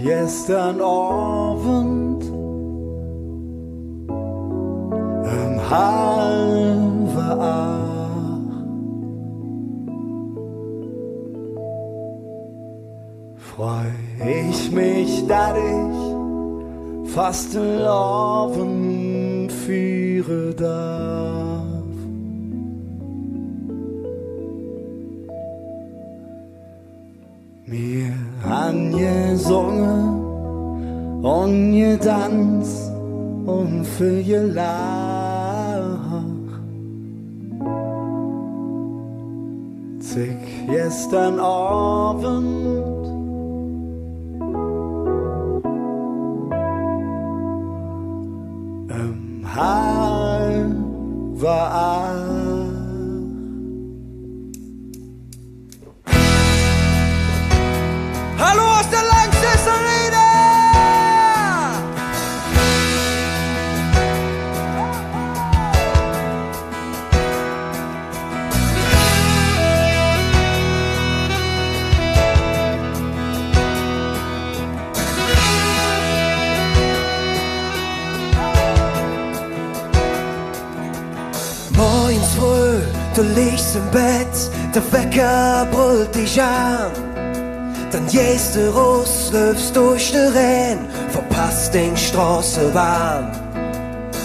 gestern Abend halbe acht freu ich mich, dass ich fast den Abend führen darf. Wir han gesungen und getanzt und viel gelacht. Zick gestern Abend halb acht. Hallo aus der Lanxess Arena! Morgens früh, du liegst im Bett, der Wecker brüllt dich an. Dann gehst du raus, läufst durch den Renn, verpasst den Straßenbahn.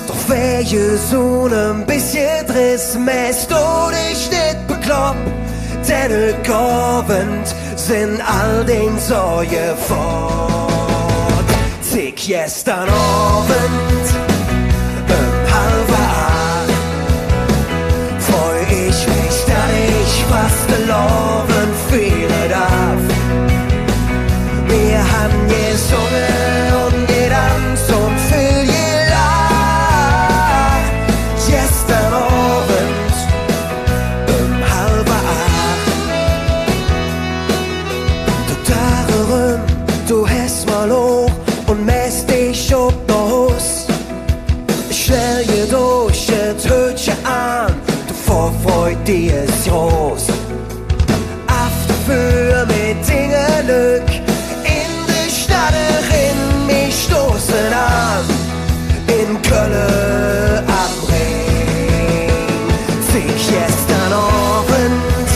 Doch wer je so ein bisschen Driss, mäst du dich nicht bekloppt, denn heute Abend sind all den Sorgen fort. Zick gestern Abend, halb acht, freu ich mich, dass ich fast den Abend fehlen darf. Wir haben gesungen und getanzt und viel gelacht. Gestern Abend halb acht. Du darum, du hast mal hoch und mäst dich ob noch Haus. Schnell je durch, das Hütchen an, du Vorfreude, die ist groß. Auf dafür mit Dingen Glück. Mich stoßen an in Köln am Ring. Zick gestern Abend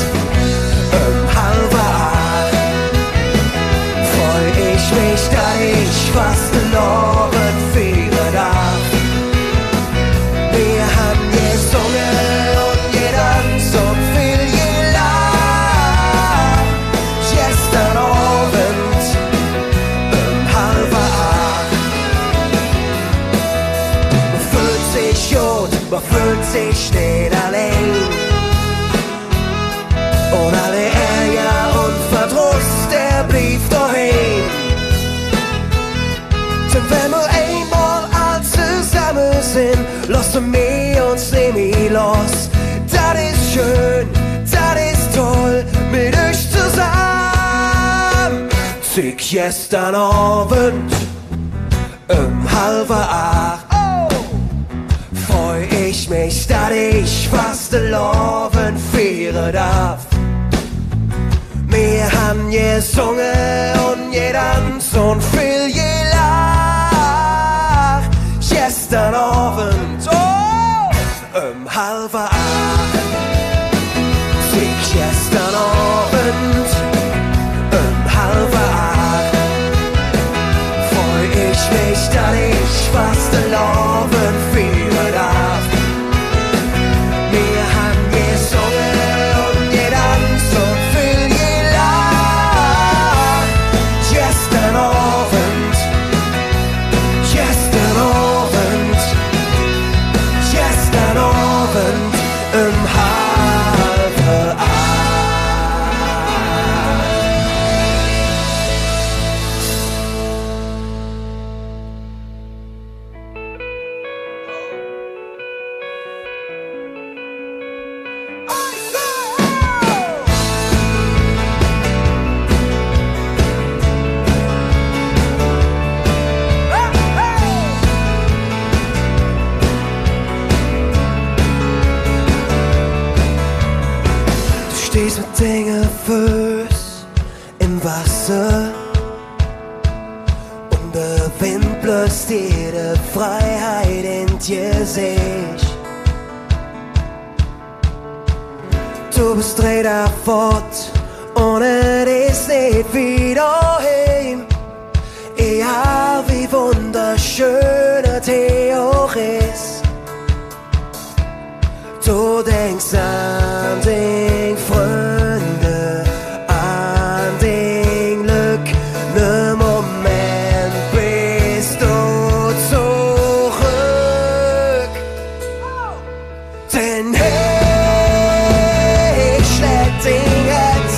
halb acht, freu ich mich, dass ich fast den Abend fehlen darf. Wir haben gesungen und getanzt und viel gelacht. Gestern Abend halb acht. Man fühlt sich nicht allein. Und alle Ärger und Verdruss, der blieb daheim. Denn wenn wir einmal all zusammen sind, lassen wir uns nicht los. Das ist schön, das ist toll, mit euch zusammen. Zick gestern Abend halb acht. Freu ich mich, dass ich fast den Abend feiern darf. Wir haben gesungen und getanzt und viel gelacht. Gestern Abend halb acht. Zick gestern Abend halb acht. Freu ich mich, dass ich fast den Abend feiern darf. Wir haben gesungen und getanzt und viel gelacht. Gestern Abend, gestern Abend, gestern Abend halb acht. Stehst mit Dingen Fuß im Wasser jede Freiheit in dir seh ich. Du bist Räder fort, ohne dich nicht wieder heim. Ja, wie wunderschöne Theories. Du denkst an den Freunde, an den Glück, ne Moment bist du zurück. Denn hey, ich schläg den Herz,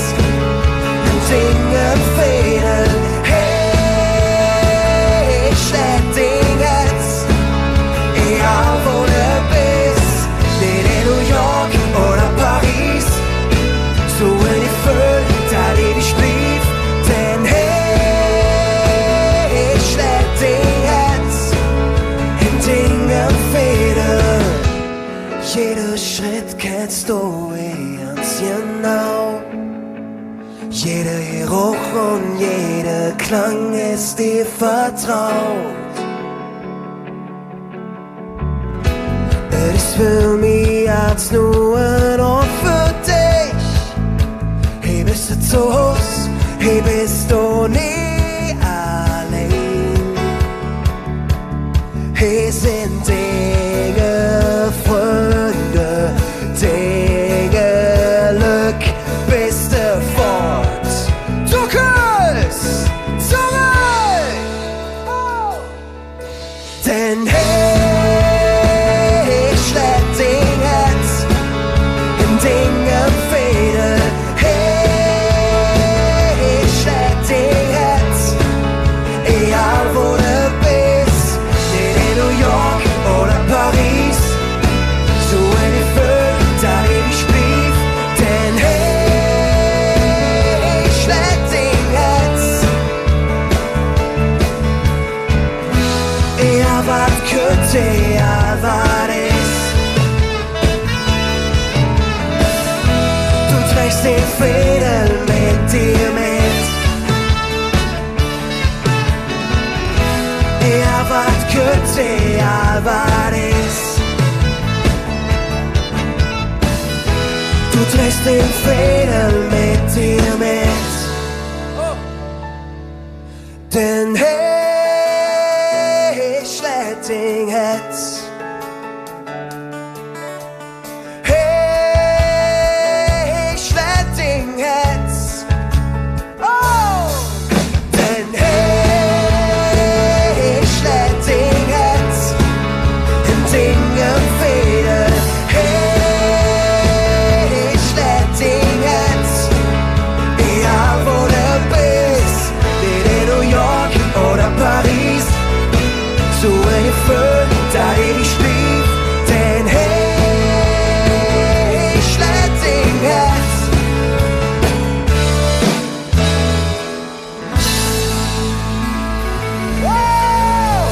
ein Ding empfehlen. Hey, ich schläg den Herz, egal wo du bist, nicht in New York oder Paris, so in die Fülle, da lebe ich blieb. Denn hey, ich schläg den Herz, ein Ding empfehlen. Jeder Schritt kennst du ganz genau. Jeder Geruch und jeder Klang ist dir vertraut. Es ist für mich als nur ein Ort für dich. Hey, bist du zu Hause? Hey, bist du nie allein? Hey, sind Dinge Freunde, Dinge Glück, bist du fort. Du küsst zurück. Denn hey, ich schläg den Herz, in Dingen fehlen. Hey, ich schläg den Herz, egal wo du bist, nicht in New York oder Paris, so in die Fülle, da lebe ich blieb. Denn hey, ich schläg den Herz, ja, was könnte, ja, was ist. Du trägst den Fädel mit dir mit. Ja, was könnte, ja, was ist. Du trägst den Fädel mit dir mit. Denn hey, ich schläg den Herz. Hey, ich schläg den Herz. Oh! Denn hey, ich schläg den Herz, in Dingen fehlen. Hey, ich schläg den Herz, egal wo du bist, nicht in New York oder Paris, so in die Fülle, da lebe ich blieb. Denn hey, ich schläg den Herz. Wow!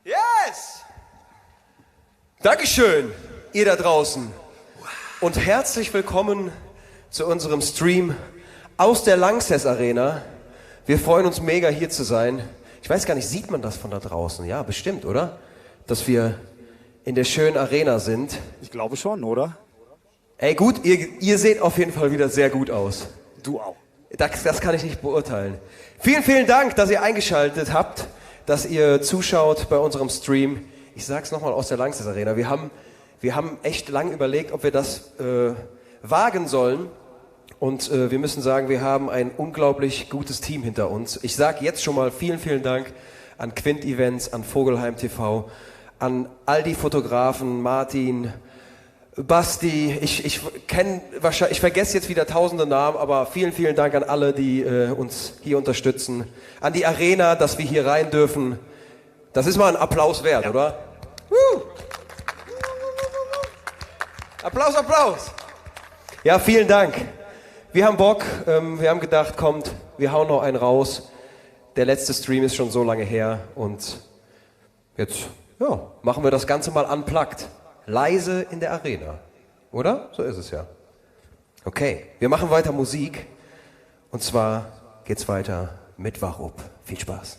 Yes! Dankeschön, ihr da draußen. Und herzlich willkommen zu unserem Stream aus der Lanxess Arena. Wir freuen uns mega, hier zu sein. Ich weiß gar nicht, sieht man das von da draußen? Ja, bestimmt, oder? Dass wir in der schönen Arena sind. Ich glaube schon, oder? Ey, gut, ihr seht auf jeden Fall wieder sehr gut aus. Du auch. Das kann ich nicht beurteilen. Vielen, vielen Dank, dass ihr eingeschaltet habt, dass ihr zuschaut bei unserem Stream. Ich sag's nochmal aus der Lanxess Arena. Wir haben echt lang überlegt, ob wir das wagen sollen. Und wir müssen sagen, wir haben ein unglaublich gutes Team hinter uns. Ich sage jetzt schon mal vielen, vielen Dank an Quint Events, an Vogelheim TV, an all die Fotografen, Martin, Basti. Ich vergesse jetzt wieder tausende Namen, aber vielen, vielen Dank an alle, die uns hier unterstützen. An die Arena, dass wir hier rein dürfen. Das ist mal ein Applaus wert, oder? Applaus, Applaus! Ja, vielen Dank. Wir haben Bock, wir haben gedacht, kommt, wir hauen noch einen raus. Der letzte Stream ist schon so lange her und jetzt machen wir das Ganze mal unplugged. Leise in der Arena, oder? So ist es ja. Okay, wir machen weiter Musik. Und zwar geht's weiter mit Warup. Viel Spaß.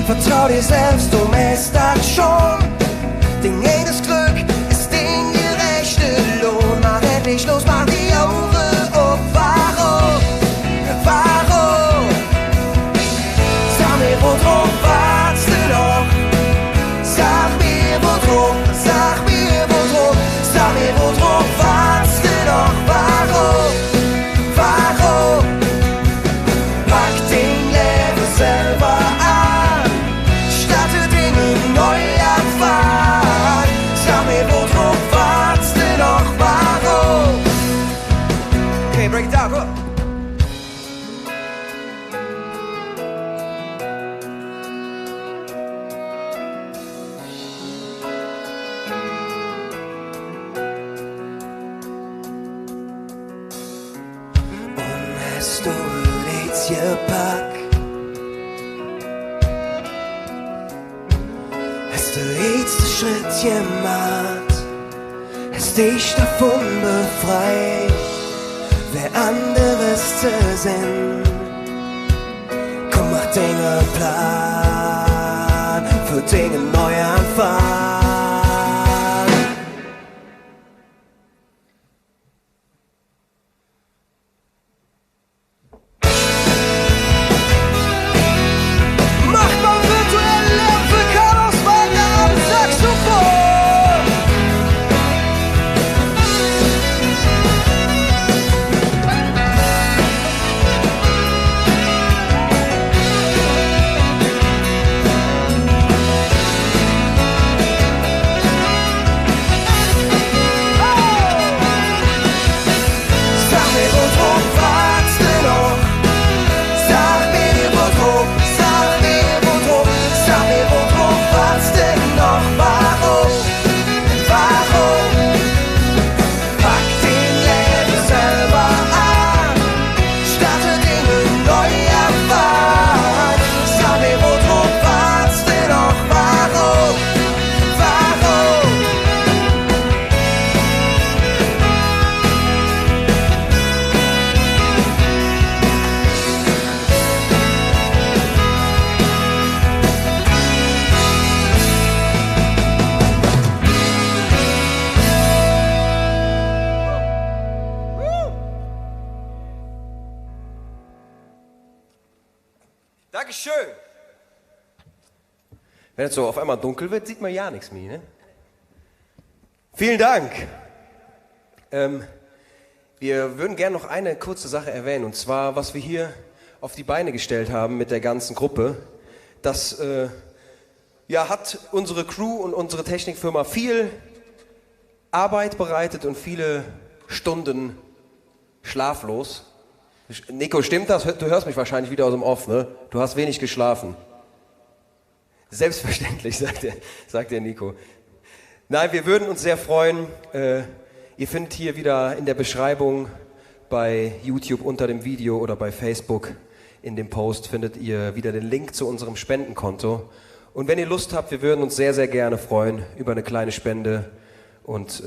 Vertrau dir selbst, du mäst das schon. Ding jedes Glück ist Ding gerechte Lohn. Mach endlich los, mach die Augen auf. Warum? Warum? Sag mir, wo drauf wartest du noch? Sag mir, wo drauf, sag mir, wo drauf, sag mir, wo drauf wartest du noch? Warum? Warum? Pack den Leben selber an. Neu anfangen. Sag mir, wo drauf wartest du noch? Warum? Okay, break it down, go. Und hast du jetzt gepackt? Der letzte Schritt gemacht, hast dich davon befreit, wer anderes zu sein. Komm, mach Dinge Plan für Dinge Neuanfang. Dankeschön. Wenn es so auf einmal dunkel wird, sieht man ja nichts mehr, ne? Vielen Dank. Wir würden gerne noch eine kurze Sache erwähnen, und zwar, was wir hier auf die Beine gestellt haben mit der ganzen Gruppe. Das hat unsere Crew und unsere Technikfirma viel Arbeit bereitet und viele Stunden schlaflos. Nico, stimmt das? Du hörst mich wahrscheinlich wieder aus dem Off, ne? Du hast wenig geschlafen. Selbstverständlich, sagt der Nico. Nein, wir würden uns sehr freuen. Ihr findet hier wieder in der Beschreibung bei YouTube unter dem Video oder bei Facebook in dem Post findet ihr wieder den Link zu unserem Spendenkonto. Und wenn ihr Lust habt, wir würden uns sehr, sehr gerne freuen über eine kleine Spende. Und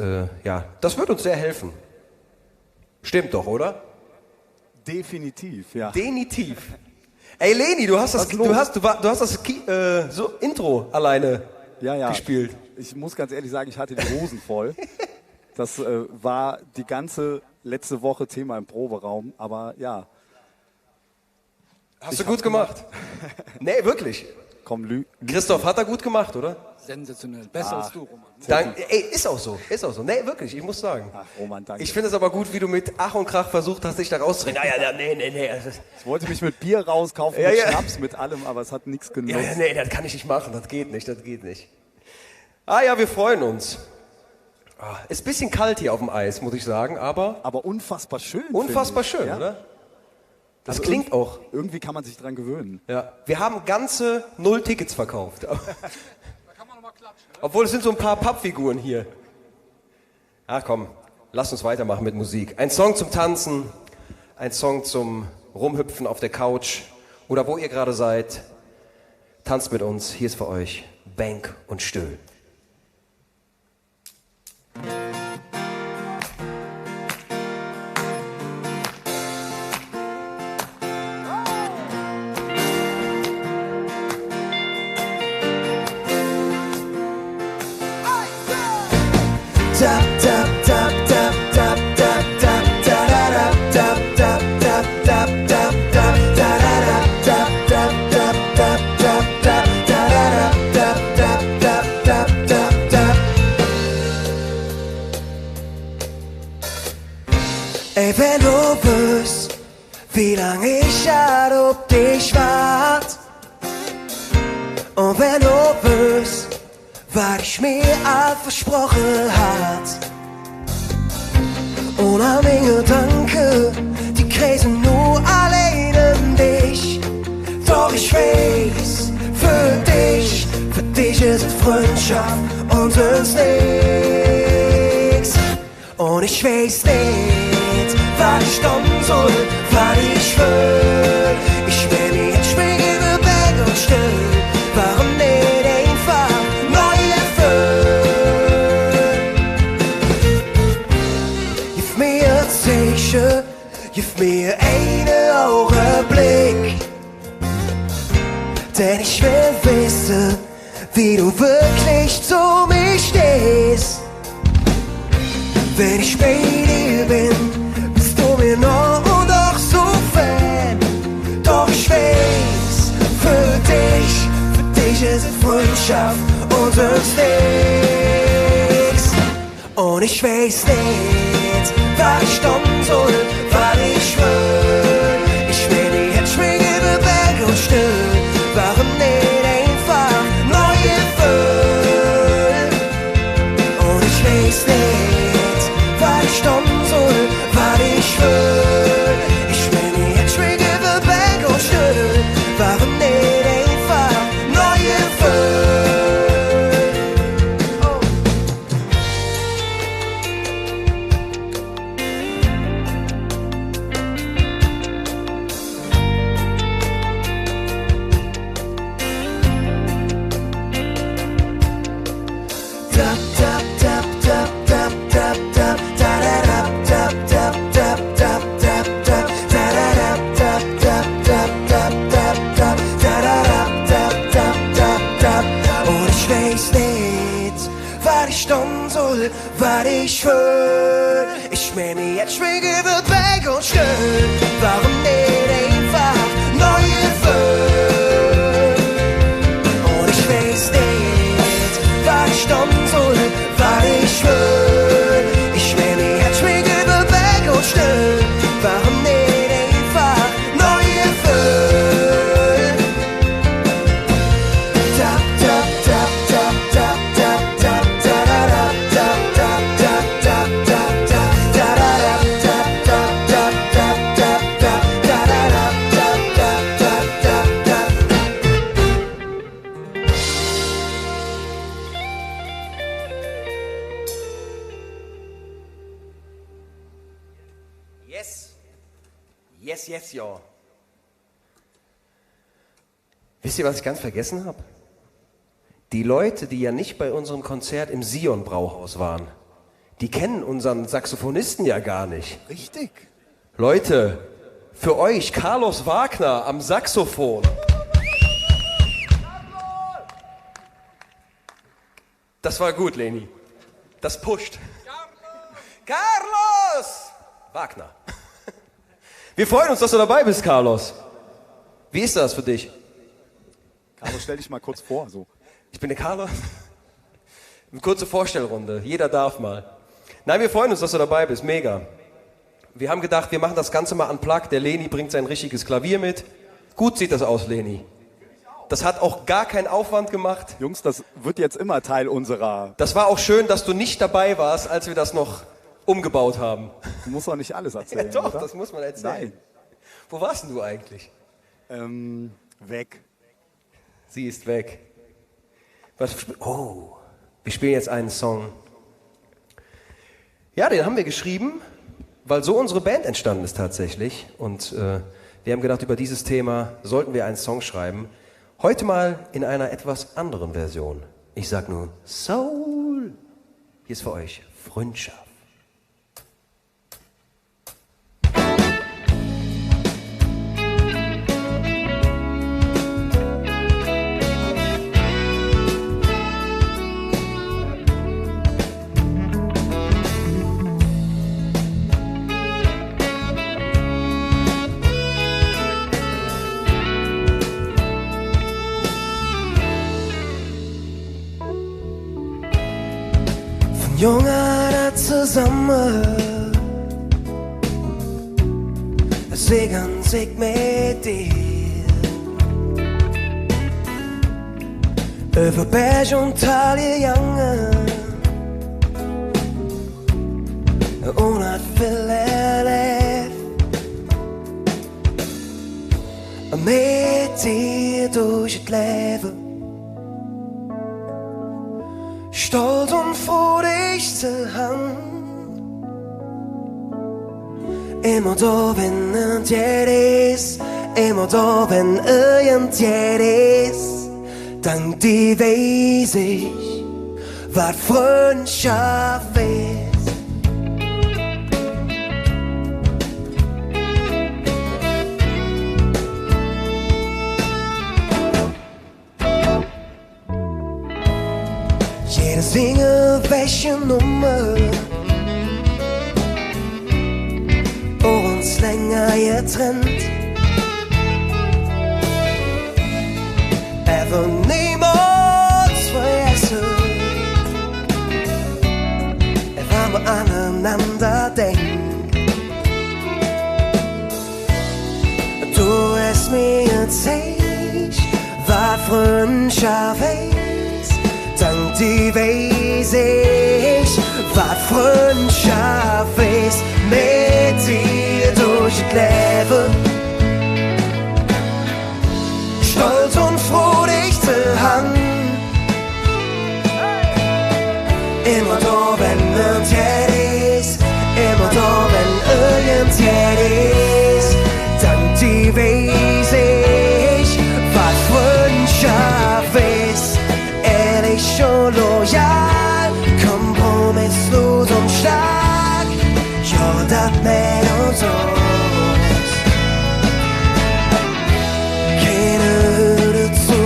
das wird uns sehr helfen. Stimmt doch, oder? Definitiv, ja. Definitiv. Ey Leni, du hast das Intro alleine gespielt. Ich muss ganz ehrlich sagen, ich hatte die Hosen voll. Das war die ganze letzte Woche Thema im Proberaum, aber ja. Hast du gut gemacht? Nee, wirklich. Komm, Christoph, hat er gut gemacht, oder? Sensationell. Besser als du, Roman. Ey, ist auch so. Nee, wirklich, ich muss sagen. Ach, Roman, danke. Ich finde es aber gut, wie du mit Ach und Krach versucht hast, dich da rauszureden. Nee. Ich wollte mich mit Bier rauskaufen, mit Schnaps, mit allem, aber es hat nichts genutzt. Nee, das kann ich nicht machen, das geht nicht. Ah ja, wir freuen uns. Ist ein bisschen kalt hier auf dem Eis, muss ich sagen, aber unfassbar schön. Unfassbar schön, ja? Oder? Das also klingt auch. Irgendwie kann man sich dran gewöhnen. Ja. Wir haben ganze 0 Tickets verkauft. Da kann man noch mal klatschen. Ne? Obwohl es sind so ein paar Pappfiguren hier. Ach komm, lass uns weitermachen mit Musik. Ein Song zum Tanzen, ein Song zum Rumhüpfen auf der Couch oder wo ihr gerade seid. Tanzt mit uns, hier ist für euch Bank und Stöhl. Ey, wenn du wüsst, wie lang ich auf dich wart, und wenn du wüsst, was ich mir all versprochen hat, und an meine Gedanken, die kreisen nur allein um dich. Doch ich weiß, für dich ist es Freundschaft und sonst nix. Und ich weiß nicht, was ich tun soll, was ich will. Ich will mich jetzt springen über Berg und Still. Warum nicht einfach neu erfüllen? Gib mir ein Zeichen, gib mir einen Augenblick, denn ich will wissen, wie du wirklich zu mir stehst. Wenn ich bei dir bin, bist du mir noch und auch so fern. Doch ich weiß, für dich ist es Freundschaft und sonst nix. Und ich weiß nicht, was ich tun soll, was ich will. Ich will die jetzt schwingen über Berg und Still. Warum nicht einfach neu erfüllen? Und ich weiß nicht, was ich tun soll, was ich will. Ich will die jetzt schwingen über Berg und Still. Warum nicht einfach neu erfüllen? Oh. Und ich weiß nicht, was ich tun soll, was ich will. Ich will mich jetzt schwingen über Berg und Still. Warum nicht einfach neu erfüllen? Yes, ja. Wisst ihr, was ich ganz vergessen habe? Die Leute, die ja nicht bei unserem Konzert im Sion-Brauhaus waren, die kennen unseren Saxophonisten ja gar nicht. Richtig. Leute, für euch Carlos Wagner am Saxophon. Das war gut, Leni. Das pusht. Carlos! Wagner. Wir freuen uns, dass du dabei bist, Carlos. Wie ist das für dich? Carlos, stell dich mal kurz vor. So. Ich bin der Carlos. Eine kurze Vorstellrunde. Jeder darf mal. Nein, wir freuen uns, dass du dabei bist. Mega. Wir haben gedacht, wir machen das Ganze mal unplugged. Der Leni bringt sein richtiges Klavier mit. Gut sieht das aus, Leni. Das hat auch gar keinen Aufwand gemacht. Jungs, das wird jetzt immer Teil unserer... Das war auch schön, dass du nicht dabei warst, als wir das noch umgebaut haben. Du musst doch nicht alles erzählen, Ja, doch, oder? das muss man erzählen. Nein. Wo warst denn du eigentlich? Weg. Sie ist weg. Oh, wir spielen jetzt einen Song. Ja, den haben wir geschrieben, weil so unsere Band entstanden ist tatsächlich. Und wir haben gedacht, über dieses Thema sollten wir einen Song schreiben. Heute mal in einer etwas anderen Version. Ich sag nur Soul. Hier ist für euch Freundschaft. Junger zusammen, segern sich mit dir über Berg und Tal gegangen und hat viel erlebt mit dir durch das Leben. Stolz und froh dich zu haben. Immer da, wenn irgendjemand ist, immer da, wenn irgendjemand ist. Dank dir weiß ich, was Freundschaft ist. Singe welche Nummer uns länger getrennt. Er wird niemals vergessen, wenn wir aneinander denken. Du hast mir erzählt, was Freundschaft ist. Dank dir weiß ich, was Freundschaft ist. Mit dir durch das Leben. Stolz und froh dich zu haben. Immer da, wenn irgendjemand ist. Immer da, wenn irgendjemand ist. Dank dir weiß ich, was Freundschaft ist. Ehrlich und loyal, kompromisslos und stark. Ja, das mit uns aus. Keine Hürde zu,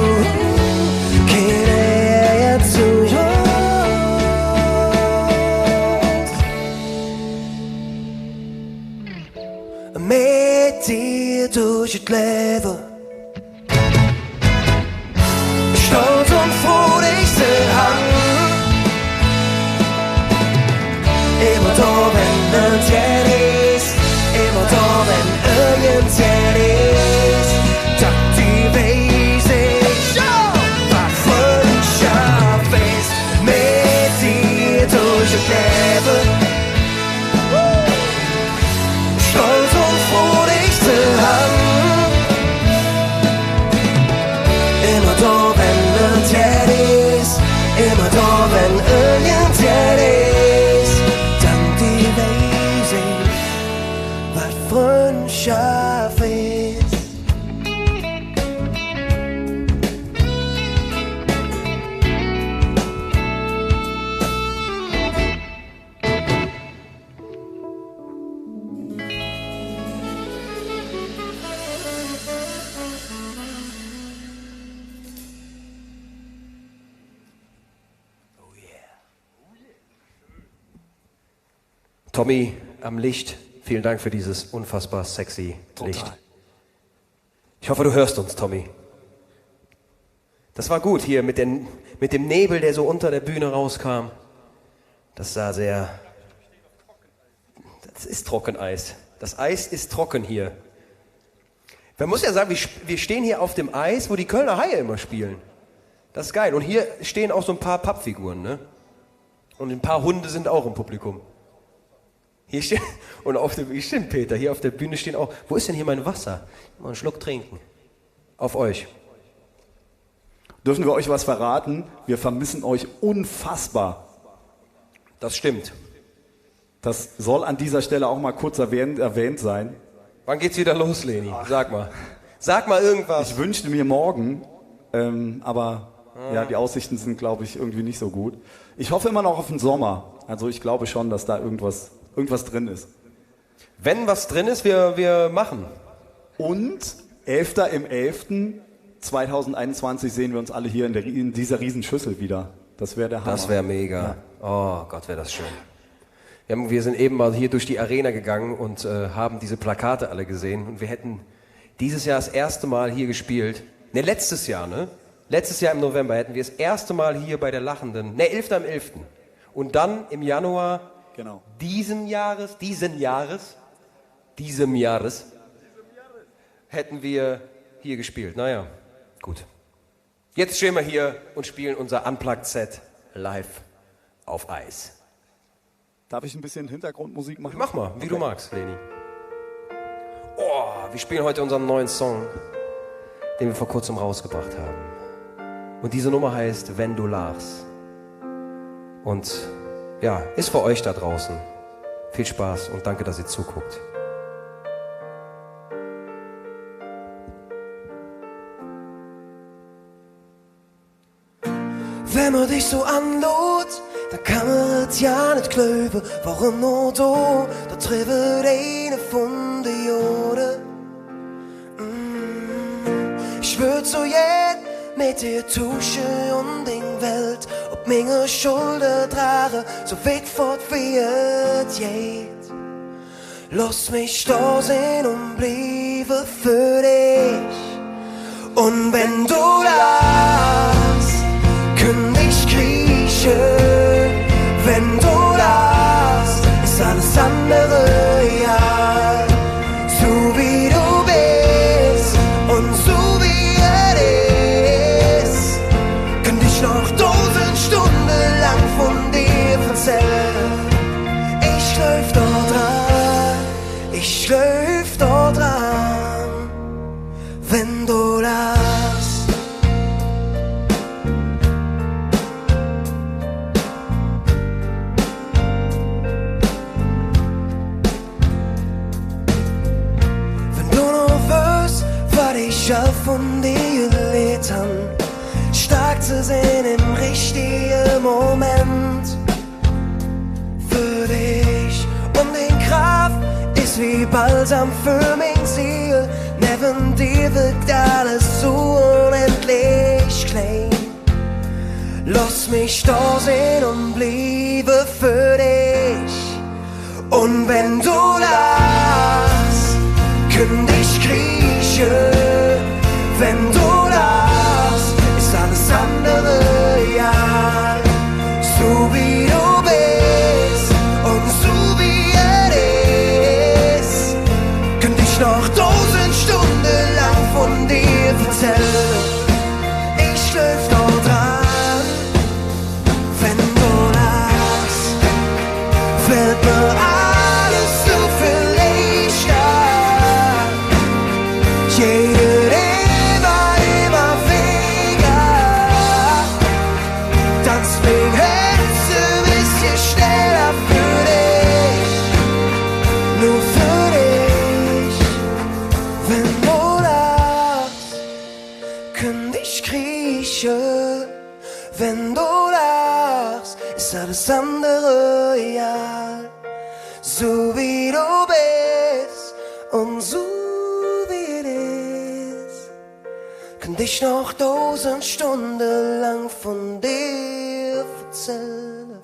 keine Ehe zu uns. Mit dir durch das Leben. Stolz und froh dich zu haben. Immer da, wenn irgendjemand ist. Immer da, wenn irgendjemand ist. Dank dir weiß ich, was Freundschaft ist. Mit dir durch das Leben. Stolz und froh dich zu haben. Immer da, wenn irgendjemand ist. Tommy am Licht, vielen Dank für dieses unfassbar sexy Licht. Ich hoffe, du hörst uns, Tommy. Das war gut hier mit dem Nebel, der so unter der Bühne rauskam. Das sah sehr... Das ist Trockeneis. Das Eis ist trocken hier. Man muss ja sagen, wir stehen hier auf dem Eis, wo die Kölner Haie immer spielen. Das ist geil. Und hier stehen auch so ein paar Pappfiguren, ne? Und ein paar Hunde sind auch im Publikum. Hier steht, und hier stimmt Peter, hier auf der Bühne stehen auch, wo ist denn hier mein Wasser? Mal einen Schluck trinken. Auf euch. Dürfen wir euch was verraten? Wir vermissen euch unfassbar. Das stimmt. Das soll an dieser Stelle auch mal kurz erwähnt sein. Wann geht's wieder los, Leni? Sag mal. Sag mal irgendwas. Ich wünschte mir morgen, aber ja, die Aussichten sind, glaube ich, irgendwie nicht so gut. Ich hoffe immer noch auf den Sommer. Also ich glaube schon, dass da irgendwas drin ist. Wenn was drin ist, wir machen. Und 11.11.2021 sehen wir uns alle hier in dieser Riesenschüssel wieder. Das wäre der Hammer. Das wäre mega. Ja. Oh Gott, wäre das schön. Wir sind eben mal hier durch die Arena gegangen und haben diese Plakate alle gesehen. Und wir hätten dieses Jahr das erste Mal hier gespielt. Ne, letztes Jahr, ne? Letztes Jahr im November hätten wir das erste Mal hier bei der Lachenden. Ne, 11.11. Und dann im Januar diesem Jahres hätten wir hier gespielt. Naja, gut. Jetzt stehen wir hier und spielen unser Unplugged-Set live auf Eis. Darf ich ein bisschen Hintergrundmusik machen? Mach mal, wie du magst, Leni. Oh, wir spielen heute unseren neuen Song, den wir vor kurzem rausgebracht haben. Und diese Nummer heißt Wenn du lachst. Und ja, ist für euch da draußen. Viel Spaß und danke, dass ihr zuguckt. Wenn man dich so anlot, dann kann man es ja nicht glauben, warum nur da trifft eine von den Juden. Ich würd so jeden mit dir tauschen und in Welt, ob meine Schulter tragen, so weg fort wie es geht. Lass mich da sein und bleibe für dich. Und wenn du lachst, könnt ich kriechen. Wenn du lachst, ist alles andere real. So wie du bist und so wie es ist, könnte ich noch 1000 Stunden lang von dir erzählen. Ich läuf dort dran, ich läuf dort dran, wenn du lachst. Von dir Eltern, stark zu sein im richtigen Moment. Für dich und die Kraft ist wie Balsam für mein Ziel. Neben dir wirkt alles so unendlich klein. Lass mich da sein und bleibe für dich. Und wenn du lachst, könnt ich kriechen. Wenn du lachst, ist alles andere real. So wie du bist und so wie es ist, könnte ich noch 1000 Stunden lang von dir erzählen. Ich läuf dort dran, wenn du lachst, fällt mir alles so viel leichter. Jede wenn du lachst, ist alles andere real. So wie du bist und so wie es ist, könnte ich noch 1000 Stunden lang von dir erzählen.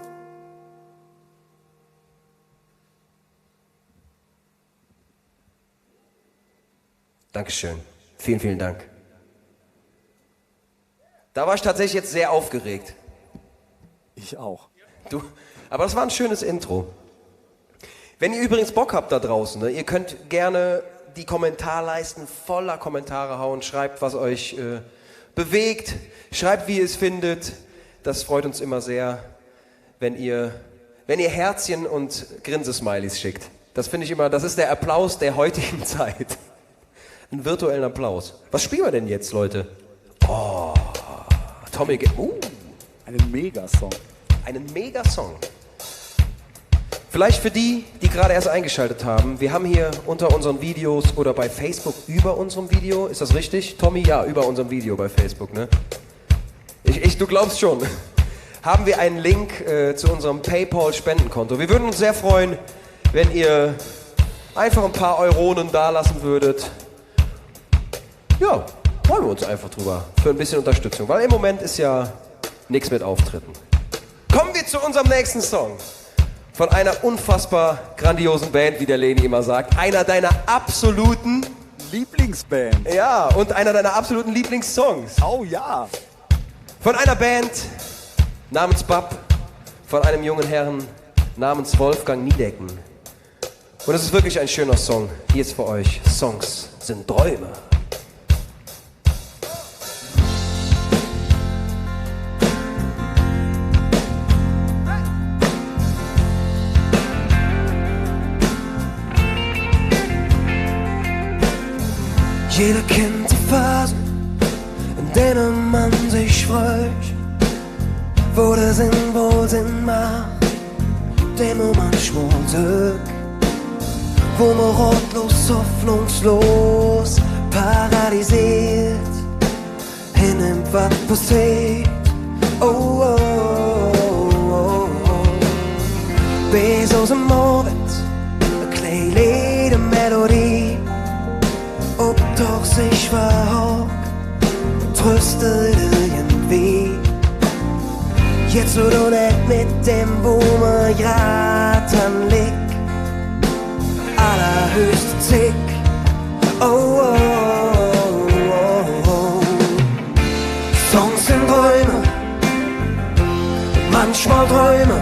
Dankeschön. Vielen, vielen Dank. Da war ich tatsächlich jetzt sehr aufgeregt. Ich auch. Aber das war ein schönes Intro. Wenn ihr übrigens Bock habt da draußen, ne, ihr könnt gerne die Kommentarleisten voller Kommentare hauen. Schreibt, was euch bewegt. Schreibt, wie ihr es findet. Das freut uns immer sehr, wenn ihr Herzchen und Grinsesmileys schickt. Das finde ich immer, das ist der Applaus der heutigen Zeit. Einen virtuellen Applaus. Was spielen wir denn jetzt, Leute? Oh, Tommy. Einen Megasong. Einen Megasong. Vielleicht für die, die gerade erst eingeschaltet haben. Wir haben hier unter unseren Videos oder bei Facebook über unserem Video, ist das richtig, Tommy? Ja, über unserem Video bei Facebook, ne? Du glaubst schon. Haben wir einen Link zu unserem PayPal-Spendenkonto. Wir würden uns sehr freuen, wenn ihr einfach ein paar Euronen dalassen würdet. Ja, freuen wir uns einfach drüber. Für ein bisschen Unterstützung. Weil im Moment ist ja nichts mit Auftritten. Kommen wir zu unserem nächsten Song. Von einer unfassbar grandiosen Band, wie der Leni immer sagt. Einer deiner absoluten Lieblingsband. Ja, und einer deiner absoluten Lieblingssongs. Oh ja. Von einer Band namens Bab, von einem jungen Herrn namens Wolfgang Niedecken. Und es ist wirklich ein schöner Song. Hier ist für euch. Songs sind Träume. Jeder kennt die Phasen, in denen man sich freut, wo der Sinn wohl Sinn macht, dem manchmal Glück, wo man ratlos, hoffnungslos, paralysiert, hinnimmt, was passiert. Oh, oh, oh, oh. Bis aus dem Morgen, eine kleine Melodie, ob doch sich verhockt, tröstet irgendwie. Jetzt oder nicht mit dem, wo man grad dran liegt, allerhöchste Zick. Oh, oh, oh, oh. Songs sind Träume, manchmal Träume,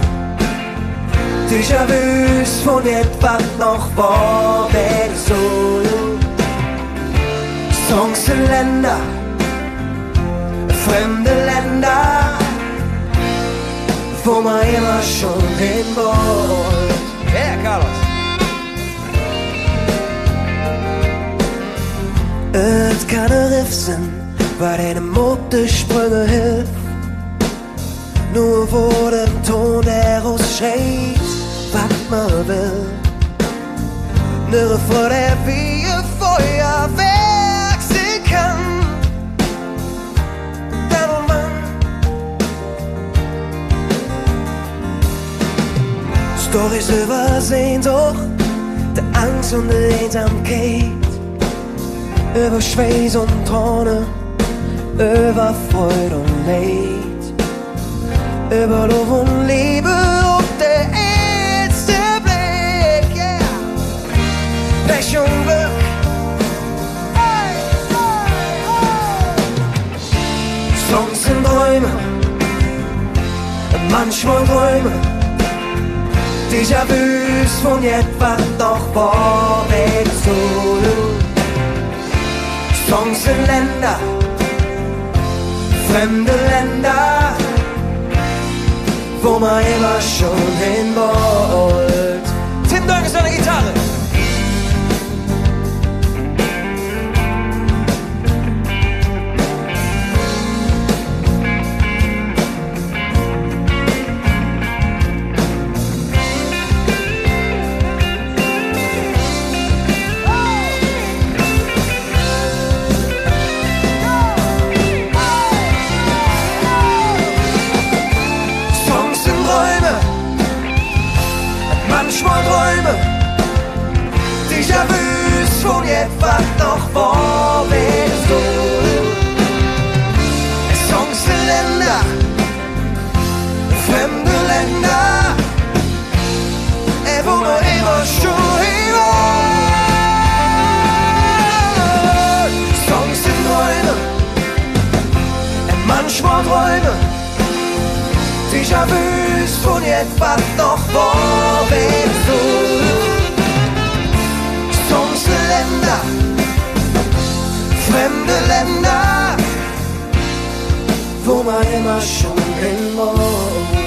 Déjà-vus von etwas noch war, wenn so. Songs in Länder, fremde Länder, wo man immer schon hin wollt. Ja, Carlos. Es keine Riff sind, weil deine Muttersprünge hilft. Nur wo der Ton der ausschreit, was man will. Nur vor der wie ein Feuerwerk. Storys über Sehnsucht, der Angst und der Einsamkeit, über Schweiß und Tränen, über Freude und Leid, über Lob und Liebe und der erste Blick, yeah. Pech und Glück, hey, hey, hey. Songs sind Träume, manchmal Träume, Déjà-vus von etwas noch war, wenn so. Songs in Länder, fremde Länder, wo man immer schon hin wollt. Tim Dunk ist an der Gitarre. Manchmal Träume, Déjà-vus von etwas noch vor, wenn du Songs in Länder, fremde Länder, wo man immer schon hin wollt. Déjà-vus von etwas noch vor so. Sonst Länder, fremde Länder, wo man immer schon hin wollte.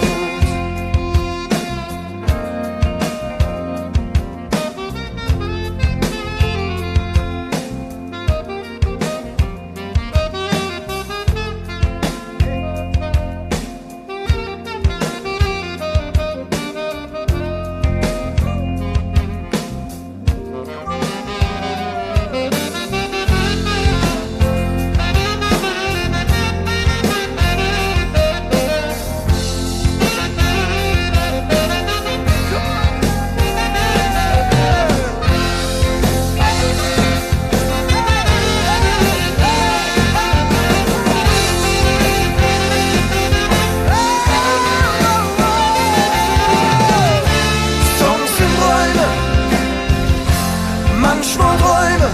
Manchmal Träume,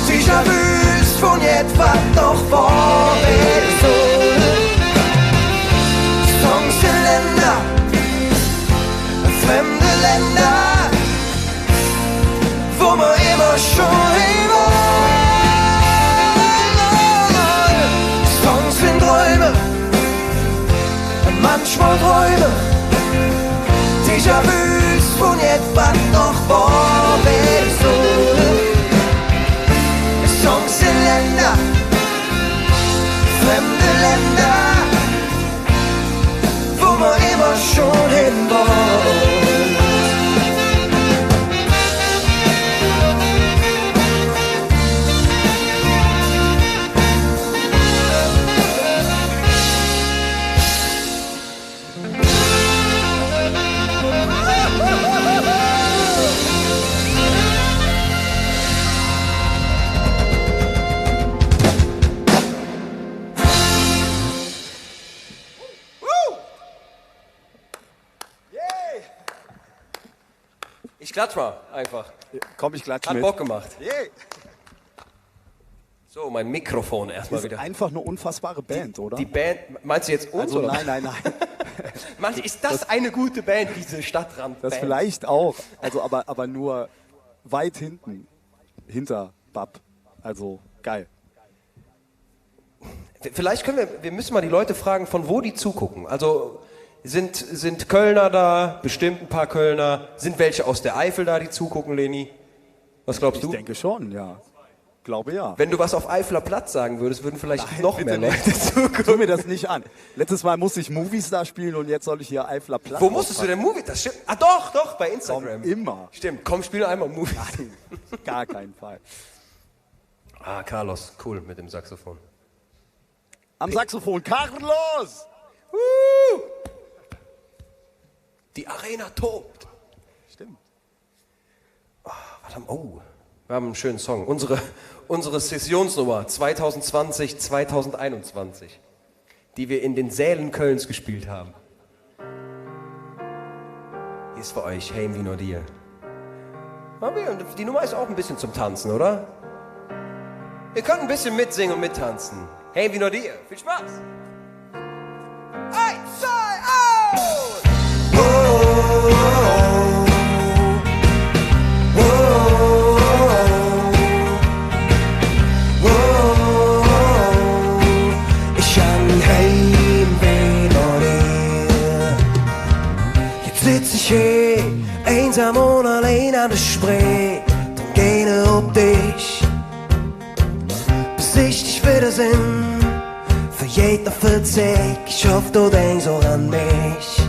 Déjà-vus von etwas noch vor so. Songs in Länder, fremde Länder, wo man immer schon hin wollte. Songs in Träume, manchmal Träume, Déjà-vus von etwas noch vor so. Songs in Länder, fremde Länder, wo man immer schon hin wollte. Ich klatsch mal einfach. Komm, ich klatsch Hat mit. Bock gemacht. Yeah. So, mein Mikrofon erstmal Ist wieder. einfach eine unfassbare Band, oder? Die Band, meinst du jetzt uns Also oder? nein. Mann, ist das eine gute Band, diese Stadtrand-Band? Das vielleicht auch. Also aber nur weit hinten. Hinter Bab. Also geil. Vielleicht können wir müssen mal die Leute fragen, von wo die zugucken. Also sind Kölner da, bestimmt ein paar Kölner, sind welche aus der Eifel da, die zugucken, Leni? Was glaubst Ich du? denke schon, ja. Glaube ja. Wenn du was auf Eifeler Platz sagen würdest, würden vielleicht Nein, noch bitte mehr nicht. Leute zugucken. Tu mir das nicht an. Letztes Mal musste ich Moviestar spielen und jetzt soll ich hier Eifler Platz. Wo musstest du denn Movie? Das stimmt. Ah doch, bei Instagram. Komm, immer. Stimmt, komm, spiel einmal Movie. Gar keinen Fall. Ah, Carlos, cool mit dem Saxophon. Am Saxophon, Carlos! Die Arena tobt. Stimmt. Oh, wir haben einen schönen Song. Unsere Sessionsnummer 2020, 2021, die wir in den Sälen Kölns gespielt haben. Hier ist für euch Hey wie nur dir. Und die Nummer ist auch ein bisschen zum Tanzen, oder? Ihr könnt ein bisschen mitsingen und mittanzen. Hey wie nur dir. Viel Spaß. 1, 2, oh! Ich an Heimweh noch dir. Jetzt sitz ich hier, einsam und allein an der Spree. Drum geh auf dich, bis ich dich wiedersehen. Für jeden Verzeih, ich hoffe, du denkst auch an mich.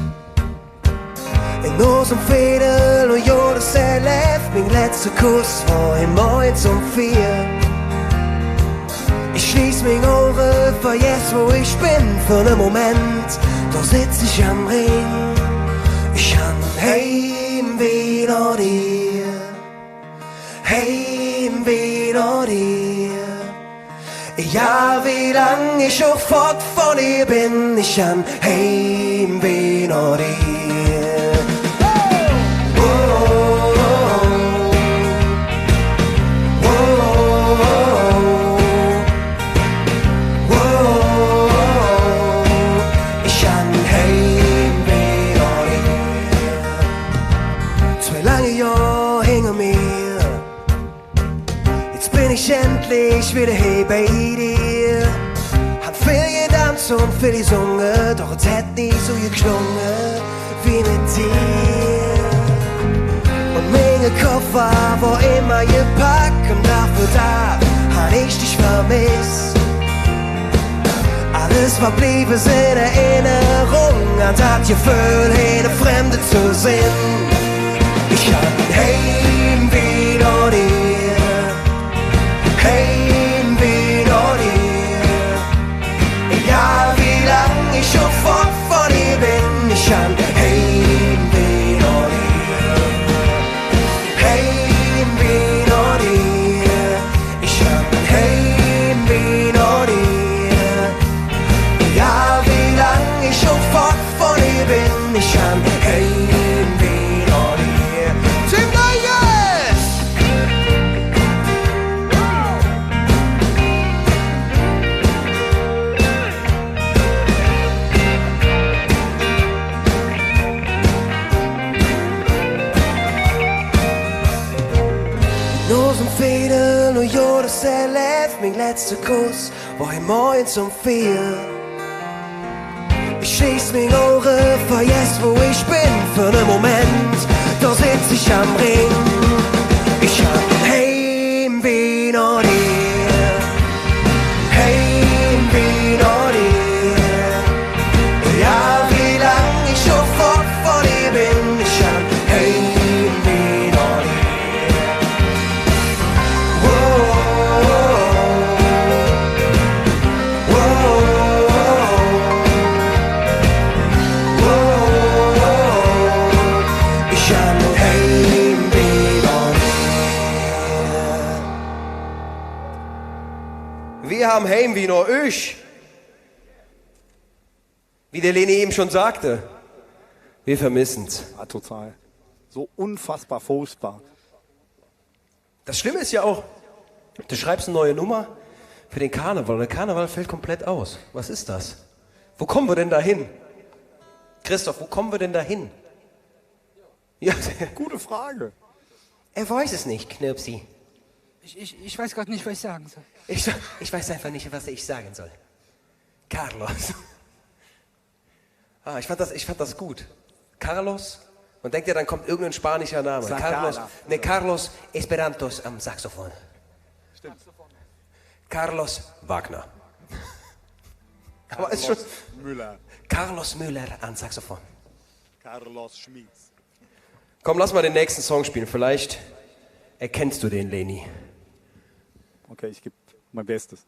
In unserem Fädel und jedes erlebt, mein letzter Kuss war im Morgens um 4. Ich schließ meine Ohren, vergess wo ich bin für einen Moment. Da sitz ich am Ring, ich han Heimweh nach dir, Heimweh nach dir. Ja, wie lang ich schon fort von dir bin, ich han Heimweh nach dir. Oh, oh, oh, oh, oh, oh, ich han endlich wieder hey bei dir. Hat viel getanzt und viel gesungen, doch es hat nie so geklungen wie mit dir. Und meine Koffer war immer gepackt und dafür da hab ich dich vermisst. Alles war blieb es in Erinnerung an das Gefühl, eine Fremde zu sehen. Ich kann heim wieder dir, heim wieder dir. Egal wie lang ich schon fort von dir bin, ich kann heim wieder dir, heim wieder dir. Ich kann heim wieder dir. Egal wie lang ich schon fort von dir bin, ich kann heim wieder dir. Team Vegas! Nur som Fädel och gjorde sig lätt. Min letzte Kuss var i morgen som 4. Ich schließ mich Ohren, vergess wo ich bin für einen Moment. Da sitz ich am Ring. Ich hab heim wieder dir, heim wieder dir. Ja, wie lang ich schon fort von dir bin, ich hab heim wieder dir. Wow, ich hab heim wieder dir. Wir haben heim wie nur euch. Wie der Leni eben schon sagte. Wir vermissen's. Ja, total. So unfassbar furchtbar. Das Schlimme ist ja auch, du schreibst eine neue Nummer für den Karneval und der Karneval fällt komplett aus. Was ist das? Wo kommen wir denn da hin? Christoph, wo kommen wir denn da hin? Ja, Gute Frage. er weiß es nicht, Knirpsi. Ich weiß gerade nicht, was ich sagen soll. Ich weiß einfach nicht, was ich sagen soll. Carlos. Ich fand das gut. Carlos. Man denkt ja, dann kommt irgendein spanischer Name. Carlos Esperantos am Saxophon. Stimmt. Carlos Wagner. Aber ist schon Müller. Carlos Müller am Saxophon. Carlos Schmitz. Komm, lass mal den nächsten Song spielen. Vielleicht erkennst du den, Leni. Okay, ich gebe mein Bestes.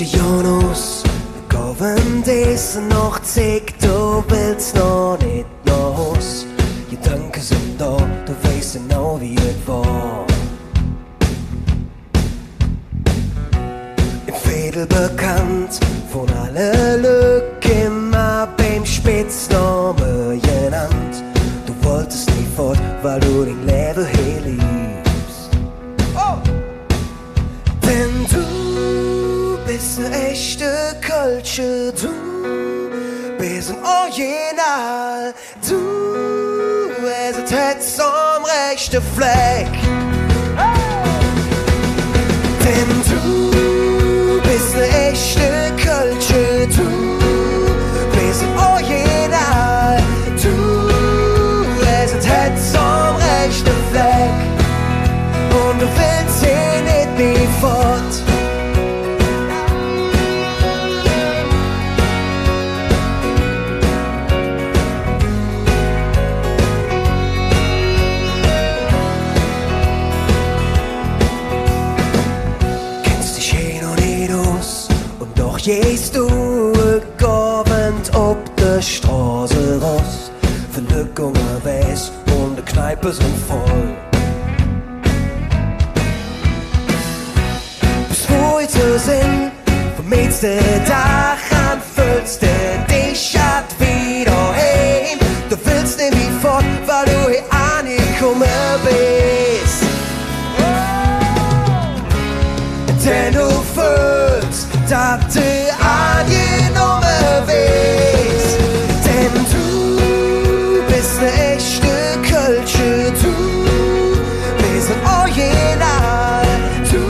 Jonas, goven deze nog zig, du willst noch nicht nach Haus. Gedanken sind da, du weißt genau wie es war. Im Fädel bekannt, von alle Lücken immer beim Spitznamen genannt. Du wolltest nie fort, weil du den Leben hier liebst. Oh! Denn du bist eine echte Kölsche, du bist ein Original, du bist jetzt am rechten Fleck. Denn du bist eine echte Kölsche, du bist ein Original, du bist jetzt am rechten Fleck. Und du willst hier nicht mehr fort. gehst du Abend ob der Straße raus. Verlückungen weiß und die Kneipe sind voll. Bis heute sind vermählst du Dach an, füllst du dich hat wieder heim. Du willst nämlich fort, weil du hier angekommen bist. Denn du fühlst, dass du angenommen bist. Denn du bist ne echte Kölsche, du bist ein Original, du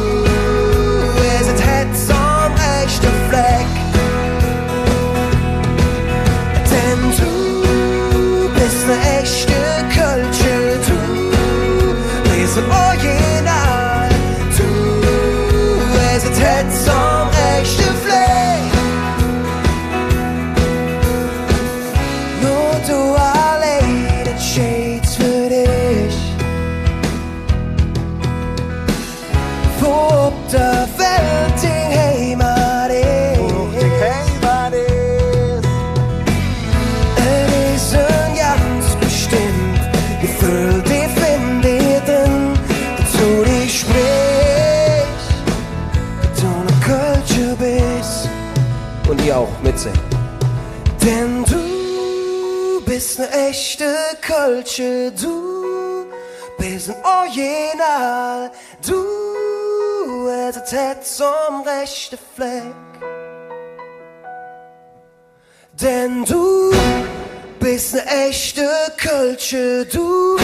bist ein Herz am rechten Fleck. Denn du bist ne echte Kölsche, du bist ein Original, du bist ein Herz am rechten Fleck. Nur du allein entscheidest für dich, wo auf der Welt die Heimat ist. Es ist ein ganz bestimmt Gefühl, die findet drin, dazu dich sprichst, dass du ne Kölsche bist. Und ihr auch mitsingen. Denn du bist ne echte Kölsche, du bist ein Original, du hast ein Herz am rechten Fleck. Denn du bist ne echte Kölsche, du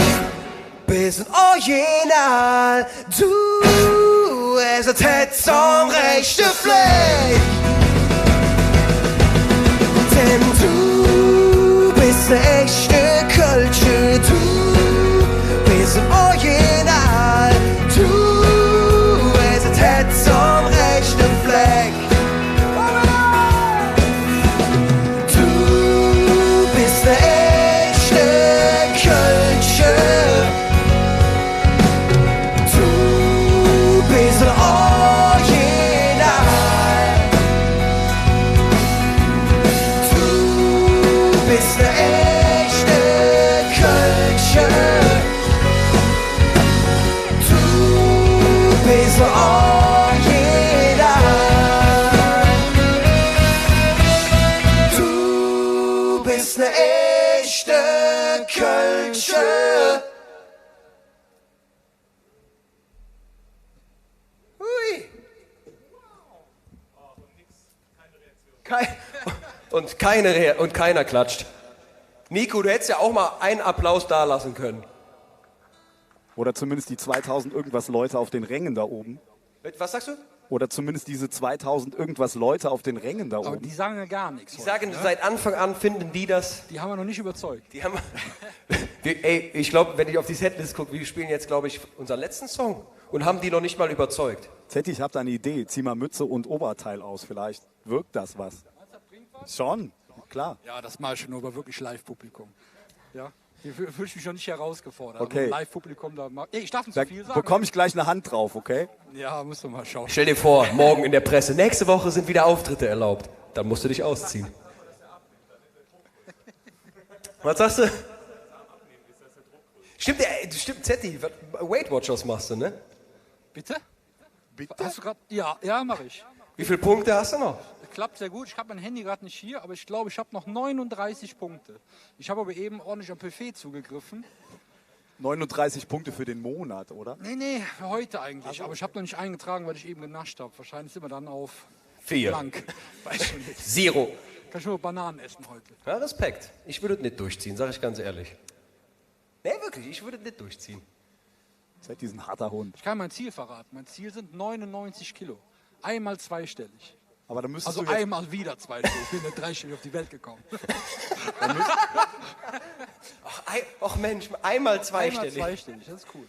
bist ein Original, du hast ein Herz am rechten Fleck. Denn du bist ne echte Kölsche, du bist ein Original, du bist ein Herz am rechten Fleck. Du bist ne echte Kölsche, du bist ein Original. Du bist ne echte Kölsche, du bist ein Original, du bist ne echte Kölsche. Hui. Und keiner klatscht. Nico, du hättest ja auch mal einen Applaus da lassen können. Oder zumindest die 2000 irgendwas Leute auf den Rängen da oben. Was sagst du? Oder zumindest diese 2000 irgendwas Leute auf den Rängen da Aber oben. die sagen ja gar nichts. Ich sage, seit Anfang an finden die das. Die haben wir noch nicht überzeugt. Die haben. Ich glaube, wenn ich auf die Setlist gucke, wir spielen jetzt, glaube ich, unseren letzten Song und haben die noch nicht mal überzeugt. Zetti, ich habe da eine Idee. Zieh mal Mütze und Oberteil aus. Vielleicht wirkt das was. Schon, klar. Ja, das mache ich schon, aber wirklich Live-Publikum. Ja, hier fühle ich mich noch nicht herausgefordert. Okay. Aber Live-Publikum, da mach ich darf nicht Da zu viel sagen. bekomme ich gleich eine Hand drauf, okay? Ja, musst du mal schauen. Stell dir vor, morgen in der Presse, nächste Woche sind wieder Auftritte erlaubt. Dann musst du dich ausziehen. Was sagst du? Stimmt, Zetti, Weight Watchers machst du, ne? Bitte? Hast du gerade? Ja, mache ich. Wie viele Punkte hast du noch? Klappt sehr gut. Ich habe mein Handy gerade nicht hier, aber ich glaube, ich habe noch 39 Punkte. Ich habe aber eben ordentlich am Buffet zugegriffen. 39 Punkte für den Monat, oder? Nee, für heute eigentlich. Aber ich habe noch nicht eingetragen, weil ich eben genascht habe. Wahrscheinlich sind wir dann auf 4. blank. Weiß schon nicht. 0. Kann ich nur Bananen essen heute. Ja, Respekt. Ich würde es nicht durchziehen, sage ich ganz ehrlich. Nee, wirklich, ich würde es nicht durchziehen. Seid diesen harter Hund. Ich kann mein Ziel verraten. Mein Ziel sind 99 Kilo. Einmal zweistellig. Aber dann müsstest Also du jetzt, einmal wieder zweistellig. Ich bin nicht dreistellig auf die Welt gekommen. Ach Mensch, einmal zweistellig. Einmal zweistellig, das ist cool.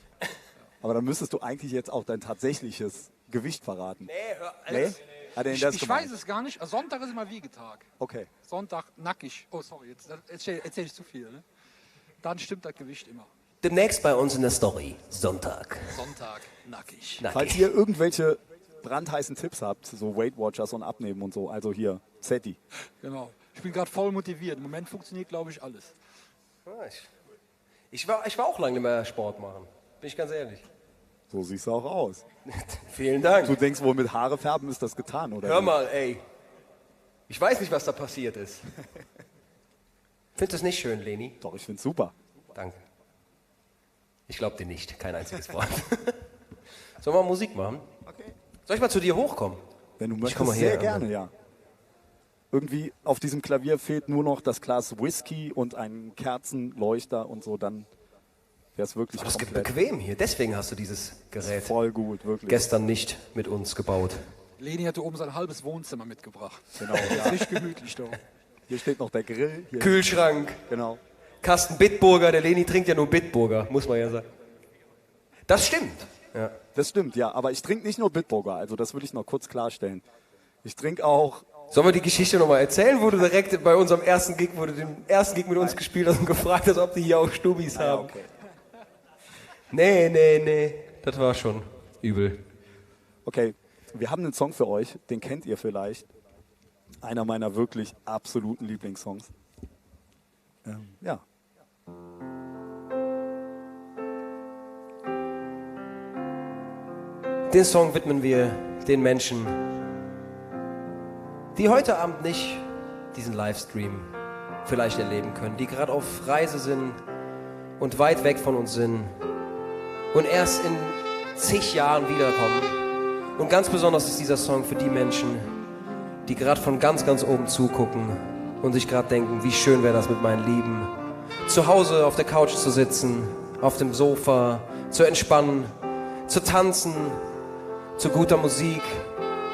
aber dann müsstest du eigentlich jetzt auch dein tatsächliches Gewicht verraten. Nee, hör Nee? Hat er Ich, das ich gemeint? weiß es gar nicht. Sonntag ist immer Wiegetag. Okay. Sonntag nackig. Oh, sorry, jetzt erzähl ich zu viel. Ne? Dann stimmt das Gewicht immer. Demnächst bei uns in der Story, Sonntag. Sonntag nackig. Falls ihr irgendwelche brandheißen Tipps habt, so Weight Watchers und Abnehmen und so, also hier, Zetti. Genau. Ich bin gerade voll motiviert. Im Moment funktioniert, glaube ich, alles. Ich war auch lange nicht mehr Sport machen, bin ich ganz ehrlich. So siehst du auch aus. Vielen Dank. Du denkst wohl, mit Haare färben ist das getan, oder? Hör mal, ey. Ich weiß nicht, was da passiert ist. Findest du es nicht schön, Leni? Doch, ich find's super. Danke. Ich glaube dir nicht, kein einziges Wort. Sollen wir mal Musik machen? Okay. Soll ich mal zu dir hochkommen? Wenn du komm möchtest, mal her, sehr gerne, ja. Irgendwie auf diesem Klavier fehlt nur noch das Glas Whisky und ein Kerzenleuchter und so, dann wäre es wirklich Das ist komplett bequem hier, deswegen hast du dieses Gerät voll gut, wirklich. gestern nicht mit uns gebaut. Leni hatte oben sein halbes Wohnzimmer mitgebracht. Genau, Das ist ja. richtig gemütlich da. Hier steht noch der Grill. Hier. Kühlschrank, Genau. Kasten Bitburger, der Leni trinkt ja nur Bitburger, muss man ja sagen. Das stimmt. Ja. Das stimmt, ja. Aber ich trinke nicht nur Bitburger, also das will ich noch kurz klarstellen. Ich trinke auch... Sollen wir die Geschichte nochmal erzählen, wo du direkt bei unserem ersten Gig, wo du den ersten Gig mit uns gespielt hast und gefragt hast, ob die hier auch Stubis haben? Okay. Nee, das war schon übel. Okay, wir haben einen Song für euch, den kennt ihr vielleicht. Einer meiner wirklich absoluten Lieblingssongs. Ja. Den Song widmen wir den Menschen, die heute Abend nicht diesen Livestream vielleicht erleben können, die gerade auf Reise sind und weit weg von uns sind und erst in zig Jahren wiederkommen. Und ganz besonders ist dieser Song für die Menschen, die gerade von ganz, ganz oben zugucken und sich gerade denken, wie schön wäre das mit meinen Lieben, zu Hause auf der Couch zu sitzen, auf dem Sofa, zu entspannen, zu tanzen, zu guter Musik,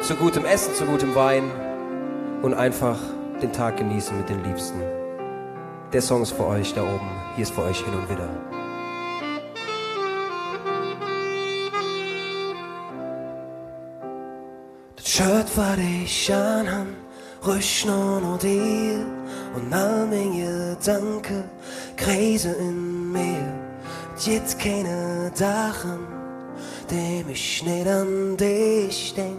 zu gutem Essen, zu gutem Wein und einfach den Tag genießen mit den Liebsten. Der Song ist für euch da oben, hier ist für euch Hin und Wieder. Das Shirt, was ich anhab, rüsch nur noch dir und all meine Gedanken kreisen in mir. Jetzt keine Dachen, dem ich nicht an dich denk.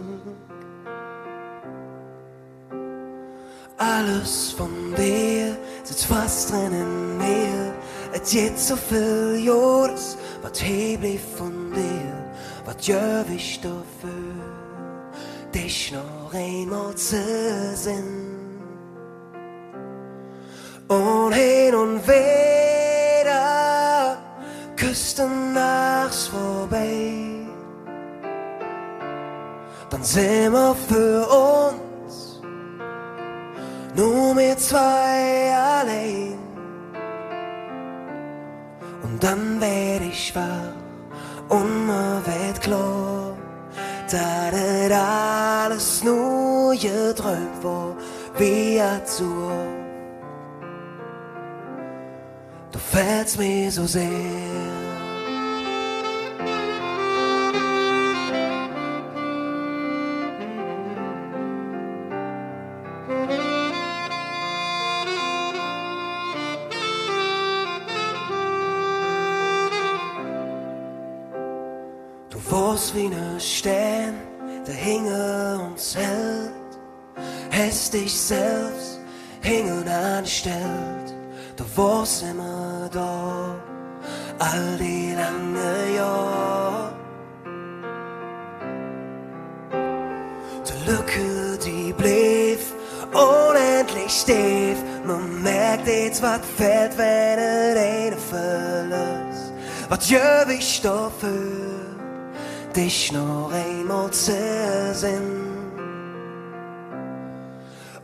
Alles von dir sitzt fast drin in mir. Es gibt so viel Jahres, was heblich von dir, was gör ich dafür, dich noch einmal zu sehen. Und hin und wieder Küsten nachts vorbei, dann sind wir für uns nur wir zwei allein. Und dann werd ich wach und mir wird klar, dass das alles nur geträumt war, wie zu oft. Du fehlst mir so sehr. Du warst wie ne Stern, der hinge uns hält, hast dich selbst hingen anstellt. Du warst immer da, all die lange Jahre. Die Lücke, die blieb unendlich tief. Man merkt jetzt, was fällt, wenn es eine verlässt. Was gör ich dafür, dich noch einmal zu sehen?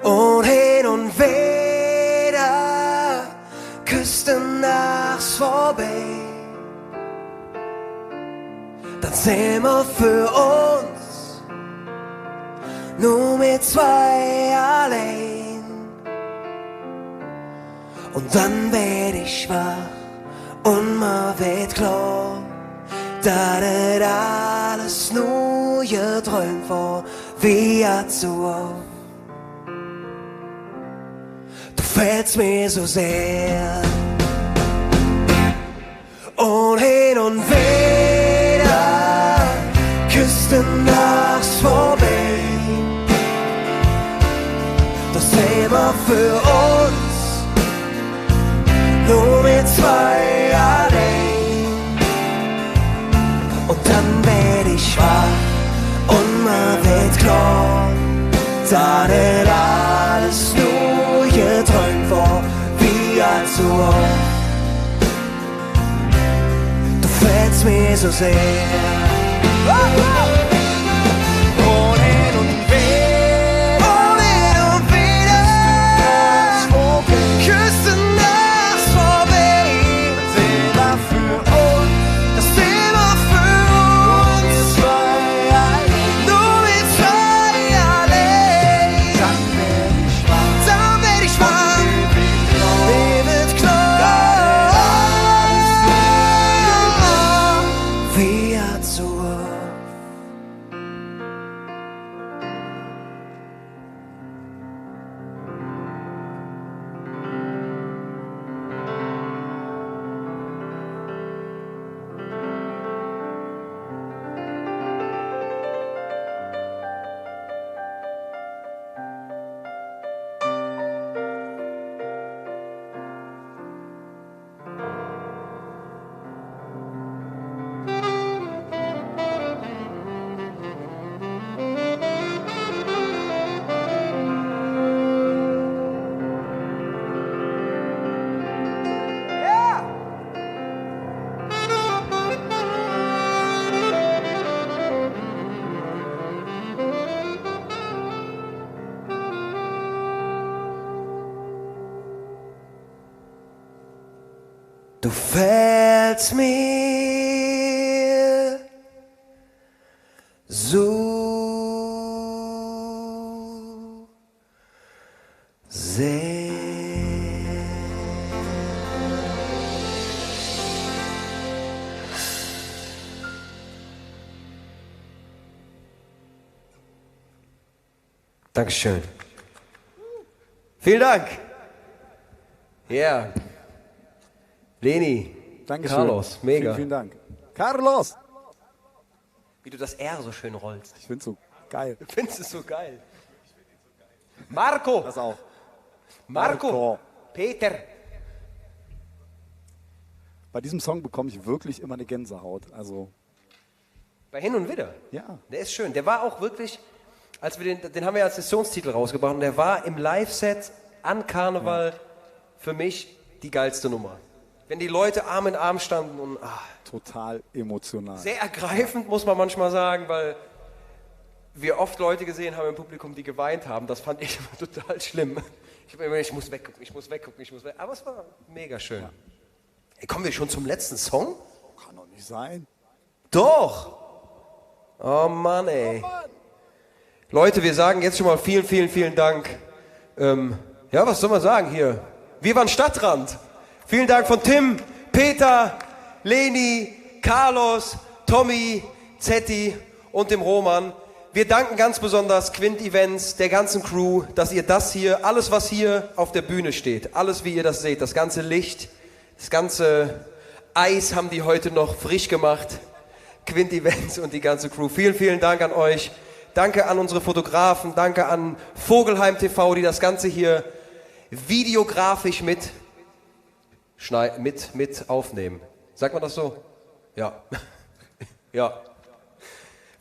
Und hin und wieder Küsten nachts vorbei, dann sind wir für uns nur mit zwei allein. Und dann werd ich wach und mir wird klar, dass das alles nur geträumt war, wie zu oft. Du fehlst mir so sehr. Und hin und wieder Küsten nachts vorbei, immer für uns, nur wir zwei allein. Und dann werd ich wach und mir wird klar, da nicht alles nur geträumt war, wie allzu oft. Du fehlst mir so sehr. Und hin und wieder, küssen das vorbei. Das immer für uns, das immer für uns zwei, nur wir zwei allein. Dann werd ich wach, mir wird klar, wie allzu oft. Du fehlst mir so sehr. Dankeschön. Vielen Dank. Ja. Leni, Dankeschön. Carlos, mega. Vielen Dank. Carlos! Wie du das R so schön rollst. Ich find's so geil. Findest du so geil? Marco! Das auch. Marco! Peter! Bei diesem Song bekomme ich wirklich immer eine Gänsehaut. Also, Bei Hin und Wieder. ja. Der ist schön. Der war auch wirklich, als wir den haben wir als Sessionstitel rausgebracht und der war im Live-Set an Karneval für mich die geilste Nummer. Wenn die Leute Arm in Arm standen und Total emotional. sehr ergreifend, muss man manchmal sagen, weil wir oft Leute gesehen haben im Publikum, die geweint haben. Das fand ich immer total schlimm. Ich muss weggucken. Aber es war mega schön. Hey, kommen wir schon zum letzten Song? Kann doch nicht sein. Doch! Oh Mann, ey. Leute, wir sagen jetzt schon mal vielen, vielen, vielen Dank. Ja, was soll man sagen hier? Wir waren Stadtrand. Vielen Dank von Tim, Peter, Leni, Carlos, Tommy, Zetti und dem Roman. Wir danken ganz besonders Quint Events, der ganzen Crew, dass ihr das hier, alles was hier auf der Bühne steht, alles wie ihr das seht, das ganze Licht, das ganze Eis haben die heute noch frisch gemacht. Quint Events und die ganze Crew. Vielen, vielen Dank an euch. Danke an unsere Fotografen, danke an Vogelheim TV, die das Ganze hier videografisch mit aufnehmen. Sagt man das so? Ja. Ja.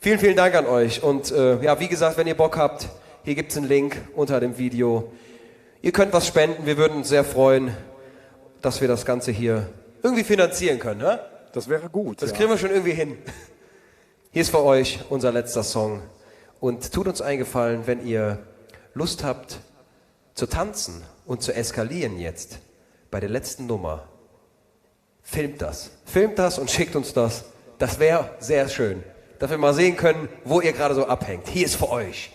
Vielen, vielen Dank an euch. Und ja, wie gesagt, wenn ihr Bock habt, hier gibt es einen Link unter dem Video. Ihr könnt was spenden. Wir würden uns sehr freuen, dass wir das Ganze hier irgendwie finanzieren können. Ne? Das wäre gut. Das kriegen wir schon irgendwie hin. Hier ist für euch unser letzter Song. Und tut uns einen Gefallen, wenn ihr Lust habt zu tanzen und zu eskalieren jetzt bei der letzten Nummer. Filmt das und schickt uns das. Das wäre sehr schön, dass wir mal sehen können, wo ihr gerade so abhängt. Hier ist für euch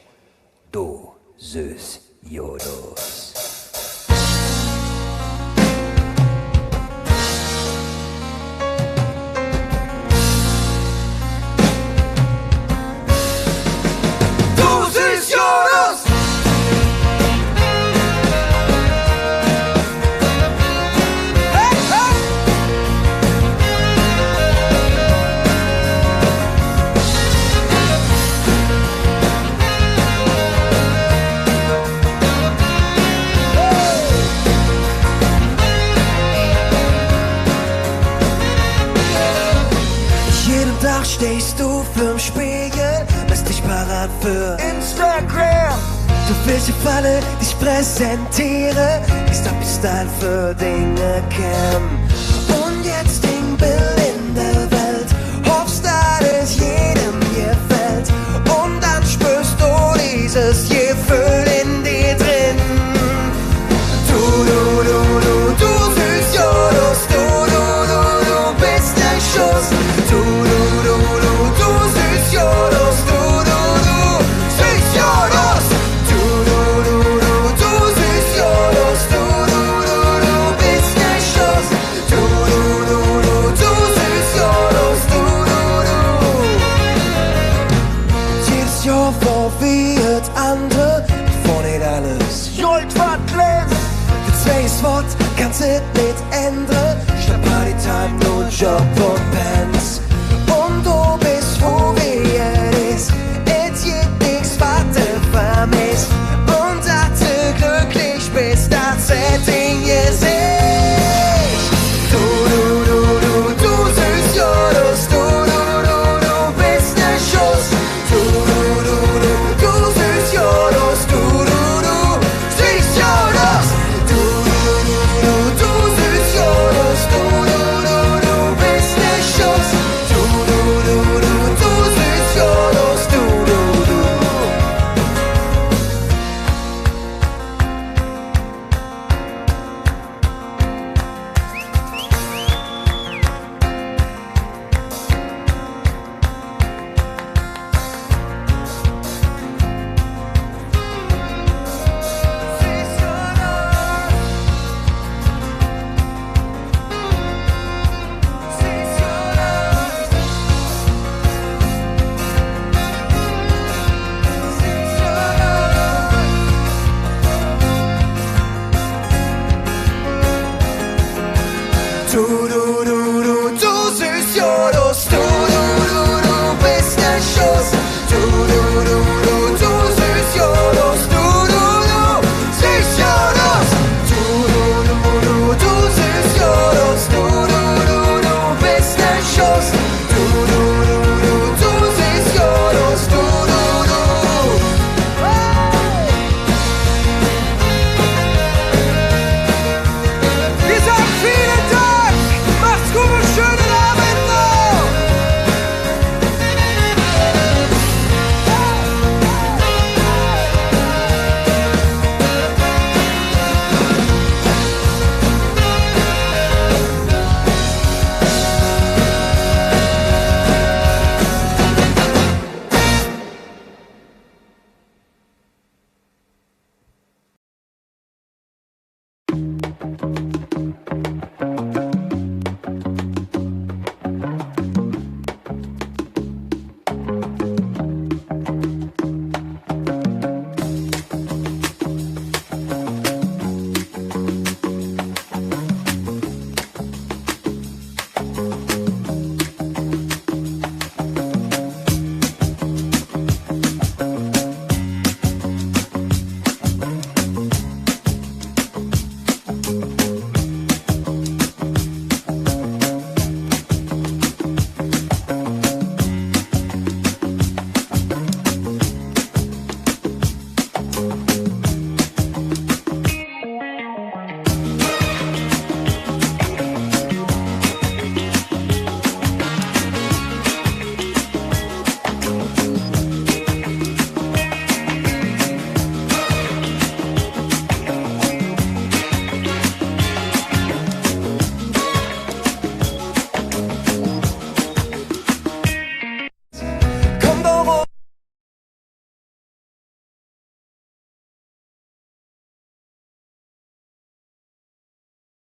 Du süß Jodos. stehst du für'm Spiegel, bist dich parat für Instagram. Du willst die Falle, die ich präsentiere, ich stop die Style für Dinge Cam. Und jetzt Ding Bill in der Welt, hoffst, dass es jedem gefällt. Und dann spürst du dieses Gefühl in dir drin. Du süß Jodos, du bist der Schuss. Du süß Jodos, du süß Jodos. Du süß Jodos, du bist der Schuss. Du süß Jodos, Jedes Jahr verwirrt andere, vor nicht alles Jolt wat glänzt. Das Wort kannst du nicht ändern. Statt Partytime, nur Job und Pants. Und du bist froh, wie es ist. Es gibt nichts, was du vermisst. Und dass du glücklich bist, das Setting ist ich. Du süß Jodos, du bist der Schuss. Du süß Jodos, du süß Jodos. Du süß Jodos, du bist der Schuss. Du süß Jodos, du. Du